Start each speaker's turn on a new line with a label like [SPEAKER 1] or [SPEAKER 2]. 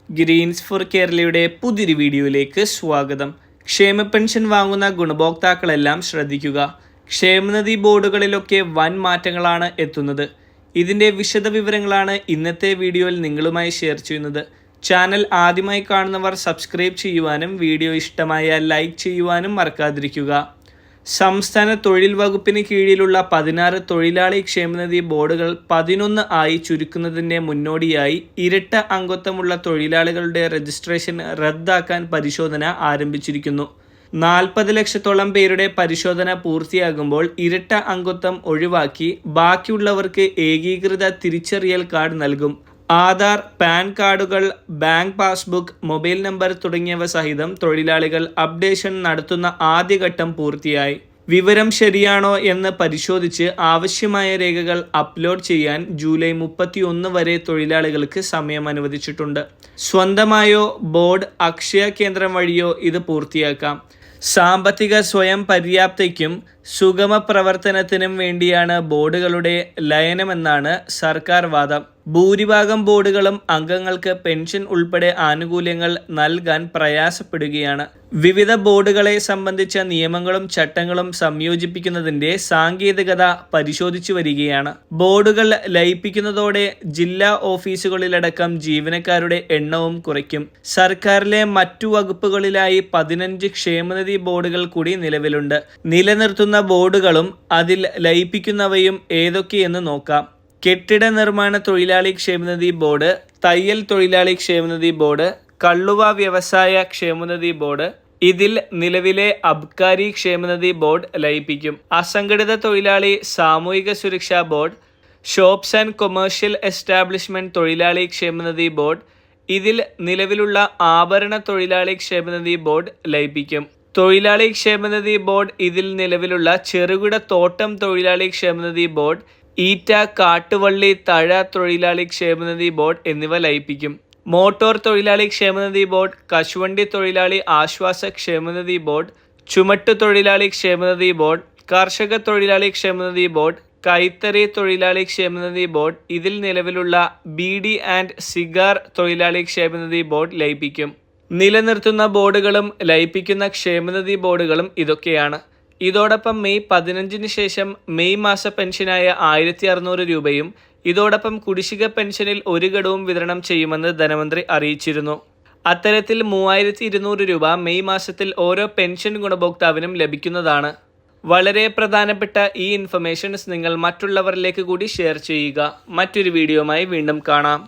[SPEAKER 1] Green's four കേരളയുടെ പുതിയൊരു വീഡിയോയിലേക്ക് സ്വാഗതം. ക്ഷേമ പെൻഷൻ വാങ്ങുന്ന ഗുണഭോക്താക്കളെല്ലാം ശ്രദ്ധിക്കുക. ക്ഷേമനിധി ബോർഡുകളിലൊക്കെ വൻ മാറ്റങ്ങളാണ് എത്തുന്നത്. ഇതിൻ്റെ വിശദവിവരങ്ങളാണ് ഇന്നത്തെ വീഡിയോയിൽ നിങ്ങളുമായി ഷെയർ ചെയ്യുന്നത്. ചാനൽ ആദ്യമായി കാണുന്നവർ സബ്സ്ക്രൈബ് ചെയ്യുവാനും വീഡിയോ ഇഷ്ടമായ ലൈക്ക് ചെയ്യുവാനും മറക്കാതിരിക്കുക. സംസ്ഥാന തൊഴിൽ വകുപ്പിന് കീഴിലുള്ള 16 തൊഴിലാളി ക്ഷേമനിധി ബോർഡുകൾ 11 ആയി ചുരുക്കുന്നതിൻ്റെ മുന്നോടിയായി ഇരട്ട അംഗത്വമുള്ള തൊഴിലാളികളുടെ രജിസ്ട്രേഷൻ റദ്ദാക്കാൻ പരിശോധന ആരംഭിച്ചിരിക്കുന്നു. 40 ലക്ഷത്തോളം പേരുടെ പരിശോധന പൂർത്തിയാകുമ്പോൾ ഇരട്ട അംഗത്വം ഒഴിവാക്കി ബാക്കിയുള്ളവർക്ക് ഏകീകൃത തിരിച്ചറിയൽ കാർഡ് നൽകും. ആധാർ, പാൻ കാർഡുകൾ, ബാങ്ക് പാസ്ബുക്ക്, മൊബൈൽ നമ്പർ തുടങ്ങിയവ സഹിതം തൊഴിലാളികൾ അപ്ഡേഷൻ നടത്തുന്ന ആദ്യഘട്ടം പൂർത്തിയായി. വിവരം ശരിയാണോ എന്ന് പരിശോധിച്ച് ആവശ്യമായ രേഖകൾ അപ്ലോഡ് ചെയ്യാൻ ജൂലൈ 31 വരെ തൊഴിലാളികൾക്ക് സമയം അനുവദിച്ചിട്ടുണ്ട്. സ്വന്തമായോ ബോർഡ് അക്ഷയ കേന്ദ്രം വഴിയോ ഇത് പൂർത്തിയാക്കാം. സാമ്പത്തിക സ്വയം പര്യാപ്തതയ്ക്കും സുഗമ പ്രവർത്തനത്തിനും വേണ്ടിയാണ് ബോർഡുകളുടെ ലയനമെന്നാണ് സർക്കാർ വാദം. ഭൂരിഭാഗം ബോർഡുകളും അംഗങ്ങൾക്ക് പെൻഷൻ ഉൾപ്പെടെ ആനുകൂല്യങ്ങൾ നൽകാൻ പ്രയാസപ്പെടുകയാണ്. വിവിധ ബോർഡുകളെ സംബന്ധിച്ച നിയമങ്ങളും ചട്ടങ്ങളും സംയോജിപ്പിക്കുന്നതിൻ്റെ സാങ്കേതികത പരിശോധിച്ചു വരികയാണ്. ബോർഡുകൾ ലയിപ്പിക്കുന്നതോടെ ജില്ലാ ഓഫീസുകളിലടക്കം ജീവനക്കാരുടെ എണ്ണവും കുറയ്ക്കും. സർക്കാരിലെ മറ്റു വകുപ്പുകളിലായി 15 ക്ഷേമനിധി ബോർഡുകൾ കൂടി നിലവിലുണ്ട്. നിലനിർത്തുന്ന ബോർഡുകളും അതിൽ ലയിപ്പിക്കുന്നവയും ഏതൊക്കെയെന്ന് നോക്കാം. കെട്ടിട നിർമ്മാണ തൊഴിലാളി ക്ഷേമനിധി ബോർഡ്, തയ്യൽ തൊഴിലാളി ക്ഷേമനിധി ബോർഡ്, കള്ളുവ വ്യവസായ ക്ഷേമനിധി ബോർഡ്. ഇതിൽ നിലവിലെ അബ്കാരി ക്ഷേമനിധി ബോർഡ് ലയിപ്പിക്കും. അസംഘടിത തൊഴിലാളി സാമൂഹിക സുരക്ഷാ board, shops and commercial establishment തൊഴിലാളി ക്ഷേമനിധി ബോർഡ്. ഇതിൽ നിലവിലുള്ള ആഭരണ തൊഴിലാളി ക്ഷേമനിധി ബോർഡ് ലയിപ്പിക്കും. തൊഴിലാളി ക്ഷേമനിധി ബോർഡ് ഇതിൽ നിലവിലുള്ള ചെറുകിട തോട്ടം തൊഴിലാളി ക്ഷേമനിധി ബോർഡ്, ഈറ്റ, കാട്ടുവള്ളി, തഴ തൊഴിലാളി ക്ഷേമനിധി ബോർഡ് എന്നിവ ലയിപ്പിക്കും. മോട്ടോർ തൊഴിലാളി ക്ഷേമനിധി ബോർഡ്, കശുവണ്ടി തൊഴിലാളി ആശ്വാസ ക്ഷേമനിധി ബോർഡ്, ചുമട്ടു തൊഴിലാളി ക്ഷേമനിധി ബോർഡ്, കർഷക തൊഴിലാളി ക്ഷേമനിധി ബോർഡ്, കൈത്തറി തൊഴിലാളി ക്ഷേമനിധി ബോർഡ്. ഇതിൽ നിലവിലുള്ള ബീഡി ആൻഡ് സിഗാർ തൊഴിലാളി ക്ഷേമനിധി ബോർഡ് ലയിപ്പിക്കും. നിലനിർത്തുന്ന ബോർഡുകളും ലയിപ്പിക്കുന്ന ക്ഷേമനിധി ബോർഡുകളും ഇതൊക്കെയാണ്. ഇതോടൊപ്പം മെയ് 15 ശേഷം മെയ് മാസ പെൻഷനായ 1600 രൂപയും ഇതോടൊപ്പം കുടിശ്ശിക പെൻഷനിൽ ഒരു ഗഡുവും വിതരണം ചെയ്യുമെന്ന് ധനമന്ത്രി അറിയിച്ചിരുന്നു. അത്തരത്തിൽ 3200 രൂപ മെയ് മാസത്തിൽ ഓരോ പെൻഷൻ ഗുണഭോക്താവിനും ലഭിക്കുന്നതാണ്. വളരെ പ്രധാനപ്പെട്ട ഈ ഇൻഫർമേഷൻസ് നിങ്ങൾ മറ്റുള്ളവരിലേക്ക് കൂടി ഷെയർ ചെയ്യുക. മറ്റൊരു വീഡിയോയുമായി വീണ്ടും കാണാം.